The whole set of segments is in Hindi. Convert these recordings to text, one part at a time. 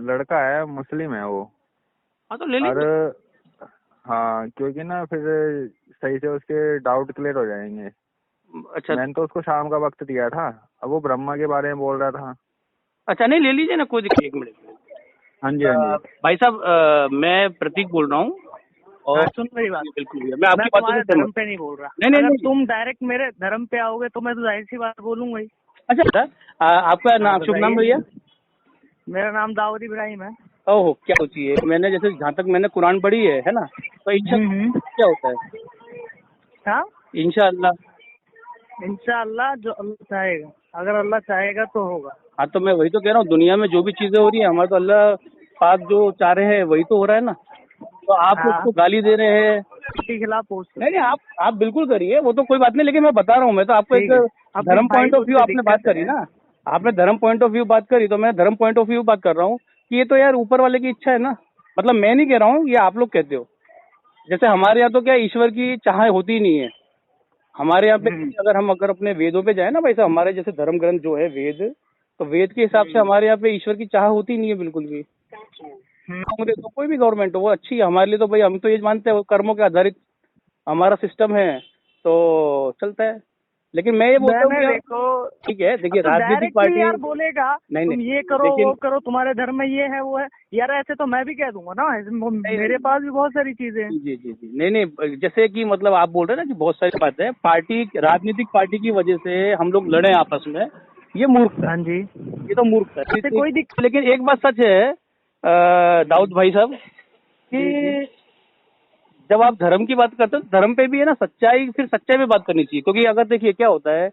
लड़का है, मुस्लिम है वो। हाँ तो ले और लीजिए। हाँ, क्योंकि ना फिर सही से उसके डाउट क्लियर हो जाएंगे। अच्छा मैंने तो उसको शाम का वक्त दिया था, अब वो ब्रह्मा के बारे में बोल रहा था। अच्छा, नहीं ले लीजिए ना, कोई दिक्कत। एक मिनट। हाँ जी, हाँ जी। भाई साहब, मैं प्रतीक बोल रहा हूँ। और सुन मेरी बात। बिल्कुल भैया, मैं आपकी बातों तुम्हारे से धर्म सहमत। पे नहीं बोल रहा। नहीं नहीं अगर नहीं। तुम डायरेक्ट मेरे धर्म पे आओगे तो मैं तो जाहिर सी बात बोलूंगा ही। अच्छा, आपका नाम, शुभ नाम बताइए। भैया? मेरा नाम दाऊद इब्राहिम है। ओहो, क्या सोचिए, मैंने जैसे जहाँ तक मैंने कुरान पढ़ी है ना, तो इंशाअल्लाह क्या होता है? हाँ, इंशाअल्लाह। इंशाअल्लाह जो अल्लाह चाहेगा, अगर अल्लाह चाहेगा तो होगा। हाँ, तो मैं वही तो कह रहा हूँ, दुनिया में जो भी चीजें हो रही है, हमारे तो अल्लाह पाक जो चाह रहे हैं वही तो हो रहा है ना। तो आप हाँ, उसको गाली दे रहे हैं। के खिलाफ पोस्ट नहीं नहीं, करो। आप बिल्कुल करिए, वो तो कोई बात नहीं, लेकिन मैं बता रहा हूँ, मैं तो आपको एक ठीक है। अपने धर्म भाई पॉइंट को ऑफ व्यू उससे आपने बात दिक्कत करी है। ना। आपने धर्म पॉइंट ऑफ व्यू बात करी, तो मैं धर्म पॉइंट ऑफ व्यू बात कर रहा हूँ कि ये तो यार ऊपर वाले की इच्छा है ना। मतलब मैं नहीं कह रहा हूँ, ये आप लोग कहते हो। जैसे हमारे यहाँ तो क्या ईश्वर की चाह होती ही नहीं है। हमारे यहाँ पे अगर अपने वेदों पे जाए ना भाई साहब, हमारे जैसे धर्म ग्रंथ जो है वेद, तो वेद के हिसाब से हमारे यहाँ पे ईश्वर की चाह होती नहीं है बिल्कुल भी। कांग्रेस हो, कोई भी गवर्नमेंट हो, वो अच्छी है हमारे लिए। तो भाई हम तो ये मानते हैं, कर्मों के आधारित हमारा सिस्टम है, तो चलता है। लेकिन मैं ये बोलता हूँ मैंने कि देखो, ठीक है, देखिए तो राजनीतिक डायरेक्टली पार्टी। यार बोलेगा नहीं तुम नहीं, ये करो लेकिन वो करो, तुम्हारे धर्म में ये है वो है यार, ऐसे तो मैं भी कह दूंगा ना। मेरे पास भी बहुत सारी चीजें हैं। जी जी जी, नहीं नहीं, जैसे कि मतलब आप बोल रहे हैं ना कि बहुत सारी बातें हैं, पार्टी, राजनीतिक पार्टी की वजह से हम लोग लड़े आपस में, ये मूर्खता हाँ है। जी, ये तो मूर्खता है। इससे कोई दिक्कत। लेकिन एक बात सच है, दाऊद भाई साहब, जी जी। कि जब आप धर्म की बात करते हो तो धर्म पे भी है ना सच्चाई, फिर सच्चाई पे बात करनी चाहिए। क्योंकि अगर देखिए क्या होता है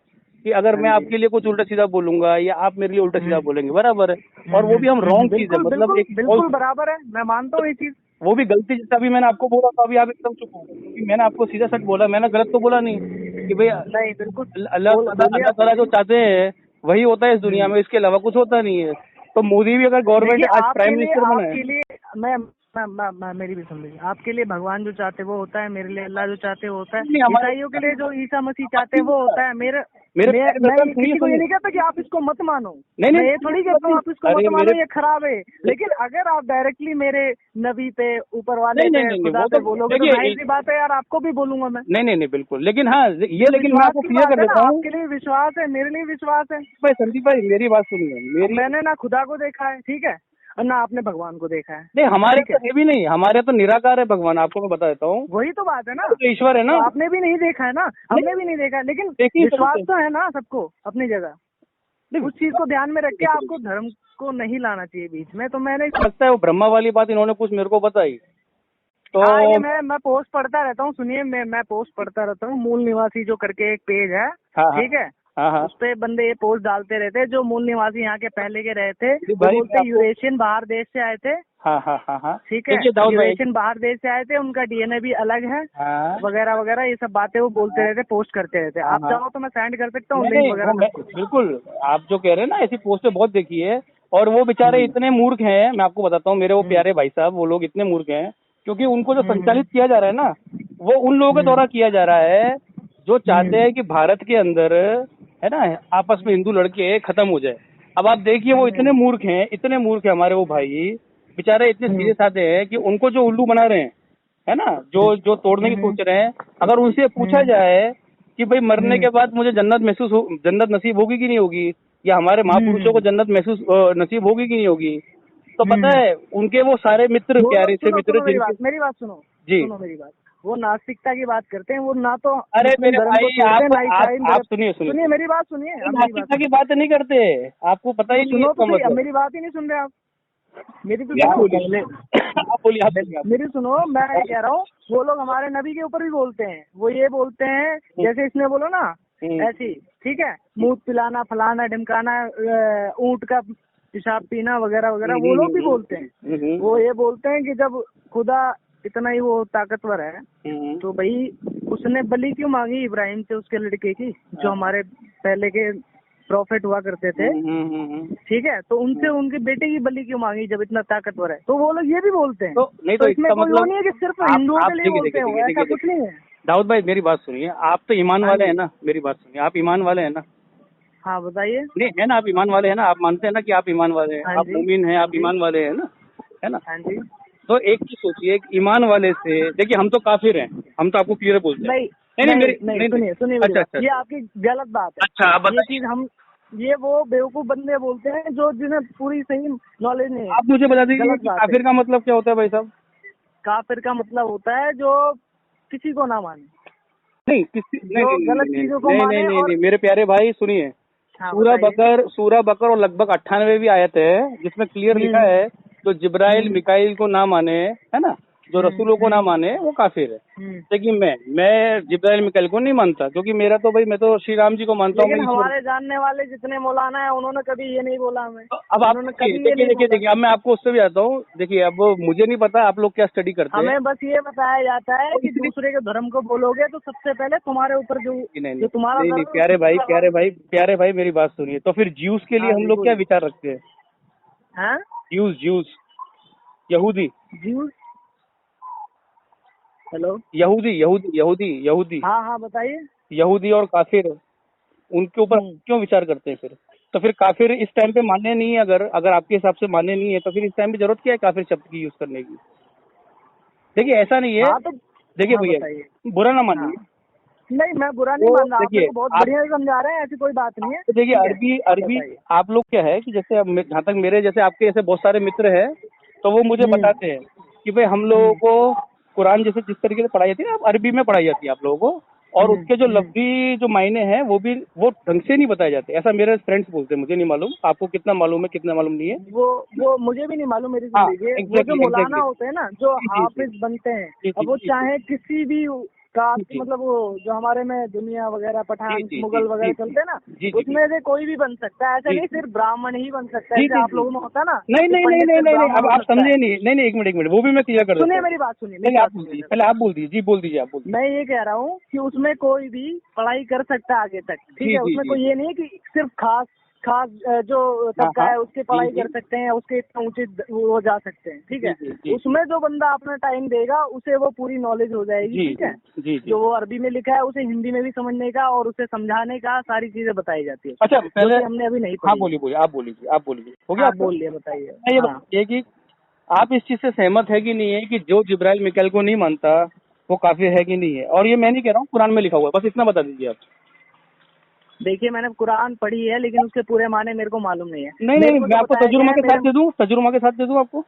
कि अगर हाँ मैं जी। आपके लिए कुछ उल्टा सीधा बोलूंगा या आप मेरे लिए उल्टा सीधा बोलेंगे, बराबर है, और वो भी हम रॉन्ग चीज है, बिल्कुल मतलब बिल्कुल एक बिल्कुल बराबर है, मैं मानता हूँ ये चीज। वो भी गलती। जैसे अभी मैंने आपको बोला, तो अभी आप एकदम चुप हो गए, क्योंकि मैंने आपको सीधा सच बोला, मैंने गलत तो बोला नहीं कि भाई नहीं बिल्कुल। अल्लाह बोलिए अल्लाह आप ताला जो बोलिए। चाहते हैं वही होता है इस दुनिया में, इसके अलावा कुछ होता नहीं है। तो मोदी भी अगर देखिए गवर्नमेंट आज प्राइम मिनिस्टर बना है। आपके लिए मैं मेरी भी सुन लीजिए। आपके लिए भगवान जो चाहते हैं वो होता है, मेरे लिए अल्लाह जो चाहते हैं वो होता है, नहीं, हमारे ईसाइयों के लिए जो ईसा मसीह चाहते हैं वो होता है। मेरे प्यारे मैं ब्रदर, ये सुनिए किसी को ये सुनिए। नहीं कहता कि आप इसको मत मानो। नहीं मैं नहीं, ये थोड़ी कहता हूँ आप इसको अरे मत मानो, मेरे, ये खराब है। लेकिन अगर आप डायरेक्टली मेरे नबी पे, ऊपर वाले नहीं नहीं पे, नहीं नहीं, खुदा वो पे तो बोलोगे तो देखिए, जाहिर सी बात है यार, आपको भी बोलूंगा मैं। नहीं नहीं नहीं, बिल्कुल। लेकिन हाँ ये, ये लेकिन मैं विश्वास आपको की क्लियर बात कर है ना, देता हूँ। आपके लिए विश्वास है, मेरे लिए विश्वास है। भाई संदीप भाई, मेरी बात सुनिए, अब मेरी। मैंने ना खुदा को देखा है, ठीक है, और ना आपने भगवान को देखा है, नहीं, हमारे ठीक तो है। है भी नहीं, हमारे तो निराकार है भगवान, आपको मैं बता देता हूँ। वही तो बात है ना, वो तो ईश्वर है ना। तो आपने भी नहीं देखा है ना, हमने भी नहीं देखा है, लेकिन देखिए विश्वास तो है ना सबको अपनी जगह। नहीं, उस चीज को ध्यान में रख के आपको धर्म को नहीं लाना चाहिए बीच में। तो मैंने लगता है वो ब्रह्मा वाली बात इन्होंने कुछ मेरे को बताई, तो हाँ, ये मैं पोस्ट पढ़ता रहता हूँ। सुनिए, मैं पोस्ट पढ़ता रहता हूँ। मूल निवासी जो करके एक पेज है, हाँ हाँ ठीक है, हाँ हाँ। उस पे बंदे ये पोस्ट डालते रहते हैं। जो मूल निवासी यहाँ के पहले के रहे थे, वो भाई बोलते यूरेशियन बाहर देश से आए थे, हाँ हाँ हाँ हाँ, ठीक है, देखिए दाऊद भाई, यूरेशियन बाहर देश से आए थे, उनका डीएनए भी अलग है, हाँ वगैरह वगैरह, ये सब बातें वो बोलते रहते, पोस्ट करते रहते। हाँ आप हाँ। चाहो तो मैं सेंड कर सकता हूँ नहीं लिंक नहीं, वो वगैरह मैं सब कुछ। बिल्कुल, आप जो कह रहे हैं ना, ऐसी पोस्टें बहुत देखी है। और वो बेचारे इतने मूर्ख हैं, मैं आपको बताता हूँ, मेरे वो प्यारे भाई साहब, वो लोग इतने मूर्ख हैं, क्योंकि उनको जो संचालित किया जा रहा है ना, वो उन लोगों के द्वारा किया जा रहा है जो चाहते हैं कि भारत के अंदर, है ना, आपस में हिंदू लड़के खत्म हो जाए। अब आप देखिए, वो इतने मूर्ख हैं, इतने मूर्ख हैं हमारे वो भाई, बेचारे इतने सीधे साधे हैं कि उनको जो उल्लू बना रहे हैं, है ना, जो जो तोड़ने की सोच रहे हैं, अगर उनसे पूछा जाए कि भाई मरने के बाद मुझे जन्नत नसीब होगी कि नहीं होगी, या हमारे महापुरुषों को जन्नत नसीब होगी कि नहीं होगी, तो पता है उनके वो सारे मित्र, वो प्यारे से सुनो मित्र सुनो जिनके। मेरी बात सुनो, जी। सुनो मेरी बात। वो नास्तिकता की बात करते हैं, वो ना तो अरे मुस्लिम मेरे धर्म को भाई, छोड़ते हैं, ना ईसाई आप धर्म। सुनिए सुनिए मेरी बात, सुनिए अब मेरी बात नास्तिकता की सुनिए। बात नहीं करते, आपको पता ही नहीं है सुनो तो इसका सही, अब मतलब। मेरी बात ही नहीं सुन रहे आप। मेरी तो आप सुनो बोलिए, आप बोलिए, आप बोलिए, आप मेरी सुनो। मैं ये कह रहा हूँ, वो लोग हमारे नबी के ऊपर भी बोलते हैं। वो ये बोलते हैं, जैसे इसने बोलो ना ऐसी, ठीक है, मुंह पिलाना, फलाना ढिमकाना, ऊंट का पेशाब पीना वगैरह वगैरह, वो लोग भी बोलते हैं। वो ये बोलते हैं कि जब खुदा इतना ही वो ताकतवर है, तो भाई उसने बलि क्यों मांगी इब्राहिम से, उसके लड़के की, जो हमारे पहले के प्रॉफिट हुआ करते थे, ठीक है, तो उनसे उनके बेटे की बलि क्यों मांगी जब इतना ताकतवर है। तो वो लोग ये भी बोलते हैं। तो नहीं, तो तो इसमें इसका कोई वो मतलब नहीं है कि सिर्फ हिंदुओं के लिए बोलते हो, ऐसा कुछ नहीं है। दाऊद भाई मेरी बात सुनिए, आप तो ईमान हाँ वाले जी। हैं ना, मेरी बात सुनिए, आप ईमान वाले हैं ना। हाँ बताइए। नहीं है ना, आप ईमान वाले हैं ना, आप मानते हैं ना कि आप ईमान वाले हैं, हाँ आप जी, मुमीन हैं, हाँ आप जी, ईमान वाले हैं ना, है ना। हाँ जी। तो एक चीज सोचिए, एक ईमान वाले से, देखिए हम तो काफिर हैं, हम तो आपको क्लियर बोलते हैं। नहीं नहीं नहीं नहीं मेरी नहीं, नहीं नहीं। सुनिए सुनिए मेरी अच्छा बात, अच्छा ये अच्छा आपकी गलत बात है। अच्छा, आप ये बताइए। चीज हम, ये वो बेवकूफ बंदे बोलते हैं जो जिन्हें पूरी सही नॉलेज नहीं है। आप मुझे बता दीजिए गलत कि बात है। काफिर का मतलब क्या होता है भाई साहब। काफिर का मतलब होता है जो किसी को ना माने, नहीं किसी नहीं जो नहीं गलत नहीं चीजों को नहीं नहीं माने। नहीं और नहीं, मेरे प्यारे भाई सुनिए, हाँ सूरह बताइए। बकर और लगभग 98 भी आयत है जिसमें क्लियर लिखा हम्म है, जो जिब्राइल हम्म मिकाइल को ना माने, है ना, जो रसूलों को ना माने वो काफिर है। हम्म। लेकिन मैं जिब्राइल मिकाइल को नहीं मानता, क्योंकि मेरा तो भाई, मैं तो श्री राम जी को मानता हूँ, मैं लेकिन ईश्वर। हमारे जानने वाले जितने मौलाना है उन्होंने कभी ये नहीं बोला हमें, अब आप उन्होंने देखिए कभी ये देखिए नहीं देखिए बोला। देखिए, अब मैं आपको उससे भी आता हूँ। देखिए अब मुझे नहीं पता आप लोग क्या स्टडी करते हैं। हमें बस ये बताया जाता है कि इसलिए दूसरे के धर्म को बोलोगे तो सबसे पहले तुम्हारे ऊपर जो नहीं नहीं जो तुम्हारा नहीं धर्म नहीं, है प्यारे उसको भाई प्रभावित। प्यारे भाई मेरी बात सुनिए। तो फिर ज्यूस के लिए हाँ हम जी लोग क्या बोलिए। विचार रखते हैं। हाँ ज्यूस ज्यूस यहूदी ज्यूस। हेलो। यहूदी यहूदी यहूदी यहूदी हाँ हाँ बताइए। यहूदी और काफिर, उनके ऊपर हम्म। क्यों विचार करते हैं फिर। तो फिर काफिर इस टाइम पे मान्य नहीं है, अगर अगर आपके हिसाब से मान्य नहीं है तो फिर इस टाइम पे जरूरत क्या है काफिर शब्द की यूज करने की। देखिए ऐसा नहीं है, हाँ तो देखिए हाँ भैया, बताइए। बुरा ना हाँ मानिए। नहीं, मैं बुरा नहीं वो मान रहा, आप मेरे देखिए को बहुत आप, बढ़िया से समझा रहे हैं, ऐसी कोई बात नहीं है। तो देखिए ठीक है, अरबी आप अरबी बताइए। आप लोग क्या है कि जैसे अब जहाँ तक मेरे जैसे आपके जैसे बहुत सारे मित्र हैं, तो वो मुझे हम्म बताते हैं कि भाई हम लोगों हम्म को कुरान जैसे जिस तरीके से पढ़ाई जाती है ना, अब अरबी में पढ़ाई जाती है आप लोगों को, और उसके जो हम्म। लफ्जी जो मायने हैं वो भी वो ढंग से नहीं बताए जाते। ऐसा मेरे फ्रेंड्स बोलते हैं, मुझे नहीं मालूम आपको कितना मालूम है कितना मालूम नहीं है। वो मुझे भी नहीं मालूम, मेरी सुन हाँ लीजिए। वो जो एग्जैक्टली मौलाना एग्जैक्टली। होते हैं ना, जो जी जी जी हाफिज बनते हैं, जी अब वो जी चाहे किसी भी कास्ट जी की, मतलब वो जो हमारे में दुनिया वगैरह जी पठान जी जी मुगल जी वगैरह चलते हैं ना, जी जी उसमें से कोई भी बन सकता है। ऐसा जी नहीं सिर्फ ब्राह्मण ही बन सकता है, जी जैसे जी आप जी। लोगों में होता है ना नहीं कि नहीं नहीं पंडित नहीं सिर्फ नहीं नहीं, ब्राह्मण अब हो आप सकता है। समझे नहीं। नहीं नहीं, एक मिनट वो भी मैं क्लियर कर देता सुनिए हूँ। मेरी बात, सुनिए मेरी पहले आप बात बोल सुनिए दीजिए, सर। पहले आप बोल दीजिए, जी बोल दीजिए, आप बोल दीजिए। मैं ये कह रहा हूँ कि उसमें कोई भी पढ़ाई कर सकता है आगे तक, ठीक जी है। जी उसमें जी कोई ये नहीं है कि सिर्फ खास खास जो हाँ तबका हाँ है उसकी जी पढ़ाई जी कर सकते हैं, उसके इतने ऊंचे वो जा सकते हैं, ठीक जी है। जी जी उसमें जो बंदा अपना टाइम देगा उसे वो पूरी नॉलेज हो जाएगी, जी ठीक जी है। जी जी। जो वो अरबी में लिखा है उसे हिंदी में भी समझने का और उसे समझाने का सारी चीजें बताई जाती है, अच्छा जो पहले, कि हमने अभी नहीं हाँ पढ़ी है। बोलिए बोलिए, आप बोलिए, हो गया हाँ आपका। बोलिए, बताइए। मैं ये हाँ बताइए कि आप इस चीज से सहमत है कि नहीं है कि जो जिब्राइल मिकाइल को नहीं मानता वो काफिर है कि नहीं है। और ये मैं नहीं कह रहा हूँ, कुरान में लिखा हुआ है, बस इतना बता दीजिए आप। देखिए, मैंने कुरान पढ़ी है लेकिन उसके पूरे माने मेरे को मालूम नहीं है। नहीं मेरे नहीं, को मैं जो आपको बताया गया तजुर्मा है के साथ मेरे, दे दूँ, तजुर्मा के साथ दे दूँ आपको,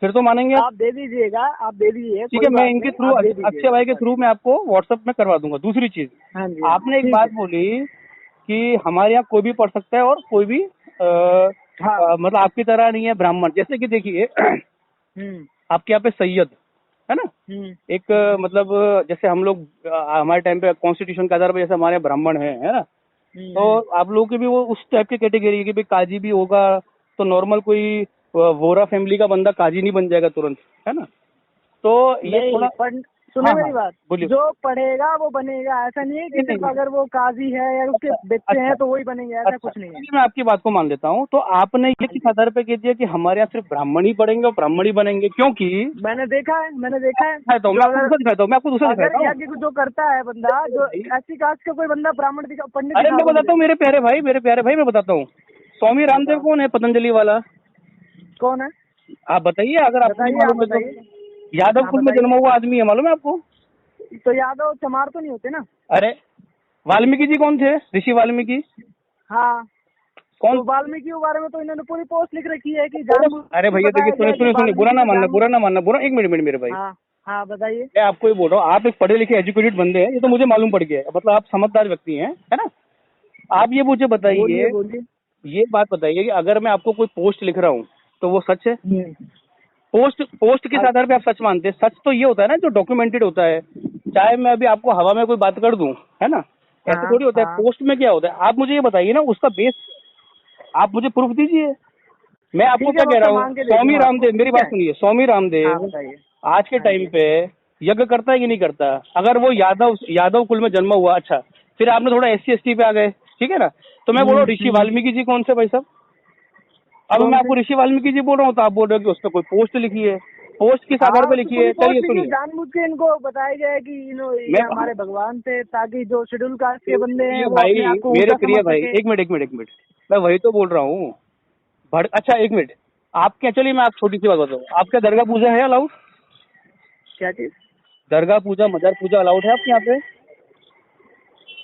फिर तो मानेंगे आप। आप दे दीजिएगा, आप दे दीजिए, ठीक कोई है, मैं बात इनके नहीं, थ्रू आप दे अच्छे दीजिएगा, भाई कोई के बात थ्रू मैं आपको व्हाट्सएप में करवा दूंगा। दूसरी चीज, नहीं। हाँ जी, हाँ जी, आपने एक ठीक बात है। बोली कि हमारे यहाँ कोई भी पढ़ सकता है और कोई भी हाँ। मतलब आपकी तरह नहीं है ब्राह्मण। जैसे कि देखिए आपके यहाँ पे सैयद है ना, हम्म एक मतलब जैसे हम लोग हमारे टाइम पे कॉन्स्टिट्यूशन के आधार पर जैसे हमारे यहाँ ब्राह्मण है ना, तो आप लोगों की भी वो उस टाइप की कैटेगरी है कि भाई काजी भी होगा, तो नॉर्मल कोई वोरा फैमिली का बंदा काजी नहीं बन जाएगा तुरंत, है ना। तो ये नहीं, थोड़ा, सुने हाँ मेरी हाँ बात, बोलिए। जो पढ़ेगा वो बनेगा। ऐसा नहीं है कि नहीं नहीं सिर्फ नहीं। अगर वो काजी है या उसके अच्छा बच्चे अच्छा हैं तो वही बनेंगे, ऐसा अच्छा, कुछ नहीं है। चलिए मैं आपकी बात को मान लेता हूँ। तो आपने ये हाँ किस जी, आधार पे कह दिया कि हमारे यहाँ सिर्फ ब्राह्मण ही पढ़ेंगे और ब्राह्मण ही बनेंगे, क्योंकि मैंने देखा है, मैंने देखा है। दिखाता हूँ, जो मैं आपको अगर दूसरा दिखाता हूँ, मैं आपको दूसरा अगर दिखाता हूँ। यज्ञ को जो करता है बंदा, जो भाई, ऐसी कास्ट का कोई बंदा ब्राह्मण पंडित अरे दिखा मैं दो बताता मुझे। हूँ मेरे प्यारे भाई मैं बताता हूँ। स्वामी रामदेव बताओ कौन है, पतंजलि वाला, कौन है, आप बताइए अगर आपको नहीं बताइए, आप मालूम है तो। बताइए। यादव हाँ कुल में बताइए। जन्मा हुआ आदमी है, मालूम है आपको। तो यादव चमार तो नहीं होते ना। अरे वाल्मीकि जी कौन थे, ऋषि वाल्मीकि हाँ, कौन। तो वाल्मीकि के बारे में तो इन्होंने पूरी पोस्ट लिख रखी है कि जानबूझ अरे के भैया देखिए, बताया गया सुनिए है कि सुनिए सुनिए, बुरा वाल्मीकि ना को मानना, जानबूझ। बुरा, एक मिनट मेरे भाई, हाँ हाँ बताइए। मैं आपको ये बोल रहा हूँ, आप एक पढ़े लिखे एजुकेटेड बंदे हैं, ये तो मुझे मालूम पड़ गया है, मतलब आप समझदार व्यक्ति हैं, है ना। आप ये मुझे बोलिए बताइए, बोलिए। ये बात बताइए कि अगर मैं आपको कोई पोस्ट लिख रहा हूँ तो वो सच है। पोस्ट किस आधार पे आप सच मानते हैं। सच तो ये होता है ना जो डॉक्यूमेंटेड होता है। चाहे मैं अभी आपको हवा में कोई बात कर दूं, है ना, ऐसे हाँ थोड़ी होता है। हाँ। पोस्ट में क्या होता है, आप मुझे ये बताइए ना, उसका बेस आप मुझे प्रूफ दीजिए। मैं आपको ठीक है, क्या वो कह रहा सब हूँ, मांग के दे स्वामी दूंगा आपको, रामदेव, मेरी ठीक बात है। सुनिए, स्वामी हाँ रामदेव बताइए। आज के हाँ टाइम जी। पे यज्ञ करता है कि नहीं करता। अगर वो यादव कुल में जन्मा हुआ, अच्छा फिर आपने थोड़ा SC ST पे आ गए, ठीक है ना। तो मैं बोल रहा हूँ ऋषि वाल्मीकि जी कौन से भाई साहब। अब कौन मैं से? आपको ऋषि वाल्मीकि जी बोल रहा हूँ तो आप बोल रहे हो कि उस पर कोई पोस्ट लिखी है। पोस्ट किस आधार पे लिखी है? चलिए सुनिए, जानबूझ के इनको बताया जाए कि ये हमारे भगवान थे, ताकि जो शेड्यूल कास्ट के बंदे हैं वो भाई, अपने आप को मेरे ऊंचा प्रिय समझ भाई, सके। एक मिनट, मैं वही तो बोल रहा हूँ। अच्छा एक मिनट, आपके, चलिए मैं आप छोटी सी बात बताऊँ, आपका दरगाह पूजा है अलाउड? क्या चीज? दरगाह पूजा, मजार पूजा अलाउड है आपके यहाँ पे?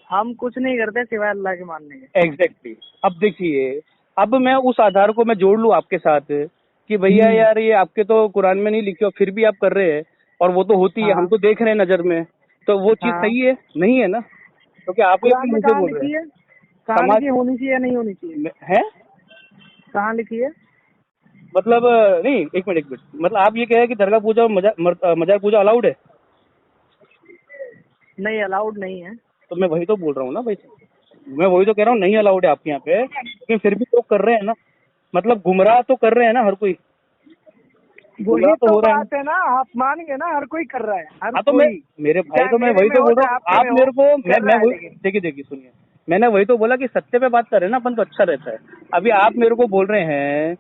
हम कुछ नहीं करते सिवाय अल्लाह के मानने के। एग्जैक्टली। अब देखिए, अब मैं उस आधार को मैं जोड़ लूँ आपके साथ कि भैया यार ये आपके तो कुरान में नहीं लिखे और फिर भी आप कर रहे हैं, और वो तो होती है, हम तो देख रहे हैं नजर में, तो वो चीज सही है? नहीं है ना, क्योंकि आप ही अपने मुंह से बोल रहे हैं। कहाँ लिखी होनी चाहिए, नहीं होनी चाहिए है? कहाँ लिखी है? मतलब नहीं, एक मिनट, मतलब आप ये कह रहे हैं कि दरगाह पूजा और मजार पूजा अलाउड है? नहीं, अलाउड नहीं है। तो मैं वही तो बोल रहा हूँ ना भाई, मैं वही तो कह रहा हूँ, नहीं अलाउड है आपके यहाँ पे, लेकिन फिर भी लोग कर रहे हैं ना, मतलब गुमराह तो कर रहे हैं ना हर कोई, वही तो हो रहा है बात है ना, आप मान गए ना, हर कोई कर रहा है, हर हाँ, तो कोई। मेरे भाई, तो मैं वही तो बोल रहा हूँ, आप मेरे को, मैं देखिए सुनिए, मैंने वही तो बोला कि सत्य पे बात करें ना अपन तो अच्छा रहता है। अभी आप मेरे को बोल रहे हैं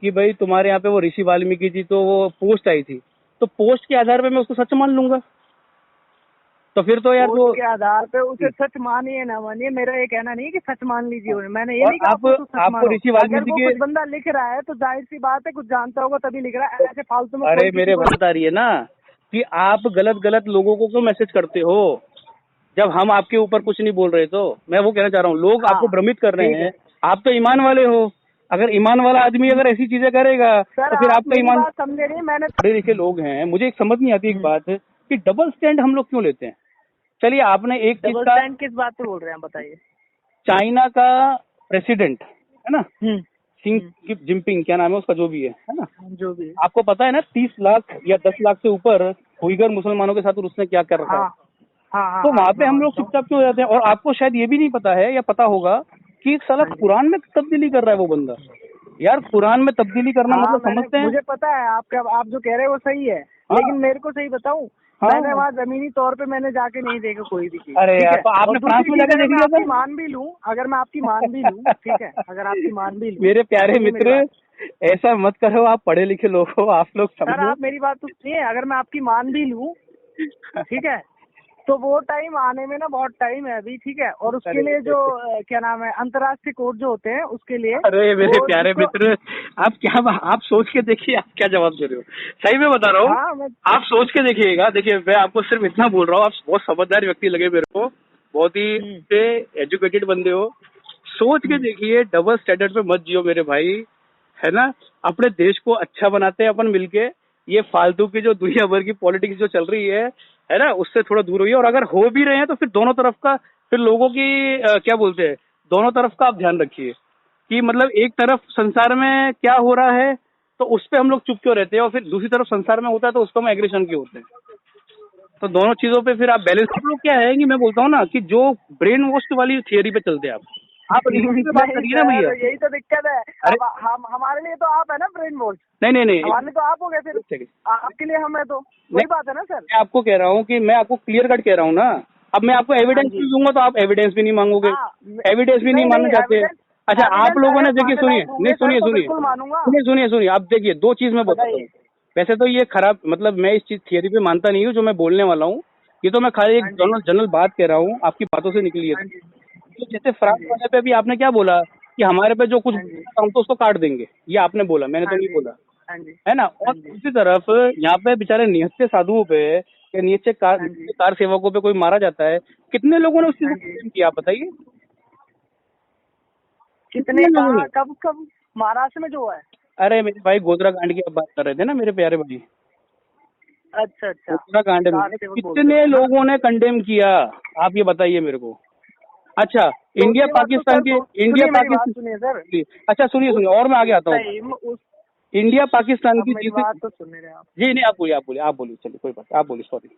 कि भाई तुम्हारे यहाँ पे वो ऋषि वाल्मीकि जी, तो वो पोस्ट आई थी, तो पोस्ट के आधार पे मैं उसको सच मान लूंगा? तो फिर तो यार जो के आधार पे उसे सच मानिए ना मानिए, मेरा ये कहना नहीं है कि सच मान लीजिए, मैंने ये और नहीं कहा आपको ऋषि वाल्मीकि के, कुछ बंदा लिख रहा है तो जाहिर सी बात है कुछ जानता होगा तभी लिख रहा है, ऐसे फालतू में। अरे मेरे बात आ रही है ना कि आप गलत लोगों को क्यों मैसेज करते हो जब हम आपके ऊपर कुछ नहीं बोल रहे? तो मैं वो कहना चाह रहा हूँ, लोग आपको भ्रमित कर रहे हैं, आप तो ईमान वाले हो, अगर ईमान वाला आदमी अगर ऐसी चीजें करेगा तो फिर आपका ईमान। समझे नहीं मैंने, पढ़े लिखे लोग हैं, मुझे एक समझ नहीं आती एक बात कि डबल स्टैंड हम लोग क्यों लेते हैं? चलिए आपने एक चीज का, किस बात पे बोल रहे हैं बताइए? चाइना का प्रेसिडेंट है ना, हम्म। जिनपिंग, क्या नाम है उसका, जो भी है ना, जो भी है। आपको पता है ना 30 लाख या 10 लाख से ऊपर उइगर मुसलमानों के साथ उसने क्या कर रखा है? तो वहाँ पे हम लोग चुपचाप क्यों हो जाते हैं? और आपको शायद ये भी नहीं पता है या पता होगा कि एक साला कुरान में तब्दीली कर रहा है वो बंदा। यार कुरान में तब्दीली करना मतलब समझते हैं? मुझे पता है आप जो कह रहे हैं वो सही है, लेकिन मेरे को सही बताऊं, मैंने वहाँ जमीनी तौर पे मैंने जाके नहीं देखा कोई भी चीज। अरे यार, तो आपने फ्रांस में जाके देख लिया था? मान भी लूं, अगर मैं आपकी मान भी लूं, ठीक है, अगर आपकी मान भी लूं, मेरे प्यारे मित्र, ऐसा मत करो, आप पढ़े लिखे लोग हो, आप लोग समझो। सर आप मेरी बात तो सुनिए, अगर मैं आपकी मान भी लूं, ठीक है, तो वो टाइम आने में ना बहुत टाइम है अभी, ठीक है, और उसके लिए जो क्या नाम है, अंतर्राष्ट्रीय कोर्ट जो होते हैं उसके लिए। अरे मेरे प्यारे मित्र, आप सोच के देखिए, आप क्या जवाब दे रहे हो? सही में बता रहा हूँ, आप सोच के देखिएगा। देखिए मैं आपको सिर्फ इतना बोल रहा हूँ, आप बहुत समझदार व्यक्ति लगे मेरे को, बहुत ही एजुकेटेड बंदे हो। सोच के देखिए, डबल स्टैंडर्ड पे मत जियो मेरे भाई, है ना। अपने देश को अच्छा बनाते हैं अपन मिलके, ये फालतू की जो दुनिया भर की पॉलिटिक्स जो चल रही है ना, उससे थोड़ा दूर होइए। और अगर हो भी रहे हैं तो फिर दोनों तरफ का, फिर लोगों की क्या बोलते हैं, दोनों तरफ का आप ध्यान रखिए कि मतलब एक तरफ संसार में क्या हो रहा है तो उस पर हम लोग चुप क्यों रहते हैं, और फिर दूसरी तरफ संसार में होता है तो उसको हम एग्रेशन क्यों होते हैं। तो दोनों चीजों पे फिर आप बैलेंस। आप लोग क्या है कि मैं बोलता हूँ ना कि जो ब्रेन वॉश वाली थियरी पे चलते हैं आप रियलिटी पे बात करिए ना भैया। यही तो दिक्कत है। अरे हमारे लिए तो आप है ना ब्रेन वॉश। नहीं, हमारे लिए तो आप हो गए, फिर आपके लिए हम है, तो वही बात है ना सर। मैं आपको कह रहा हूँ कि मैं आपको क्लियर कट कह रहा हूँ ना। अब मैं आपको एविडेंस भी दूंगा तो आप एविडेंस भी नहीं मांगोगे, एविडेंस भी नहीं मानना चाहते। अच्छा आप लोगों ने देखिए, सुनिए, आप देखिए, दो चीज मैं बताता हूँ। वैसे तो ये खराब, मतलब मैं इस चीज थियरी पे मानता नहीं हूँ जो मैं बोलने वाला हूँ, ये तो मैं खाली एक जनरल बात कह रहा हूँ, आपकी बातों से निकली है। तो जैसे फ्रांस वाले पे भी आपने क्या बोला कि हमारे पे जो कुछ हम तो उसको काट देंगे, ये आपने बोला, मैंने तो नहीं बोला, है ना। और दूसरी तरफ यहाँ पे बेचारे निहत्थे साधुओं पे या निहत्थे कार सेवकों पे कोई मारा जाता है, कितने लोगों ने उस चीज को किया आप बताइए? कितने कब महाराष्ट्र में जो है? अरे मेरे भाई गोधरा कांड की आप बात कर रहे थे ना मेरे प्यारे भाई। अच्छा गोधरा कांड में कितने लोगों ने कंडेम किया, आप ये बताइए मेरे को। अच्छा तो इंडिया पाकिस्तान की, अच्छा सुनिए और मैं आगे आता हूँ। इंडिया पाकिस्तान की चीज तो सुन रहे हैं आप? जी नहीं, आप बोलिए चलिए, कोई बात, आप बोलिए, सॉरी।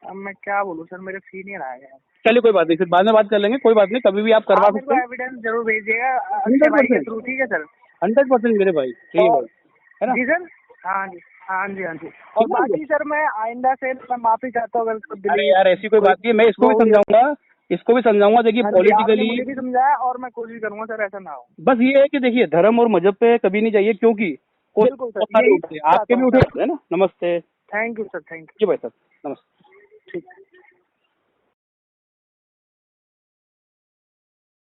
अब मैं क्या बोलूं सर, मेरे सीनियर आए हैं। चलिए कोई बात नहीं, फिर बाद में बात कर लेंगे, कोई बात नहीं, कभी भी आप करवा सकते हैं। एविडेंस जरूर भेजिएगा 100%, ठीक है सर? 100% मेरे भाई, ठीक है भाई, है ना? जी सर, हाँ जी। और बाकी सर मैं आइंदा से मैं माफी चाहता हूँ अगर यार ऐसी कोई बात नहीं है, मैं इसको भी समझाऊंगा, देखिए पॉलिटिकली मुझे भी समझाया और मैं कोशिश करूंगा सर ऐसा ना हो। बस ये है कि देखिए धर्म और मजहब पे कभी नहीं जाइए, क्योंकि बिल्कुल सर, बहुत सारे यही उठते हैं, आपके भी चाहता उठे हूँ होते हैं ना। नमस्ते थैंक यू सर, थैंक जी भाई साहब, नमस्ते। यू, ठीक।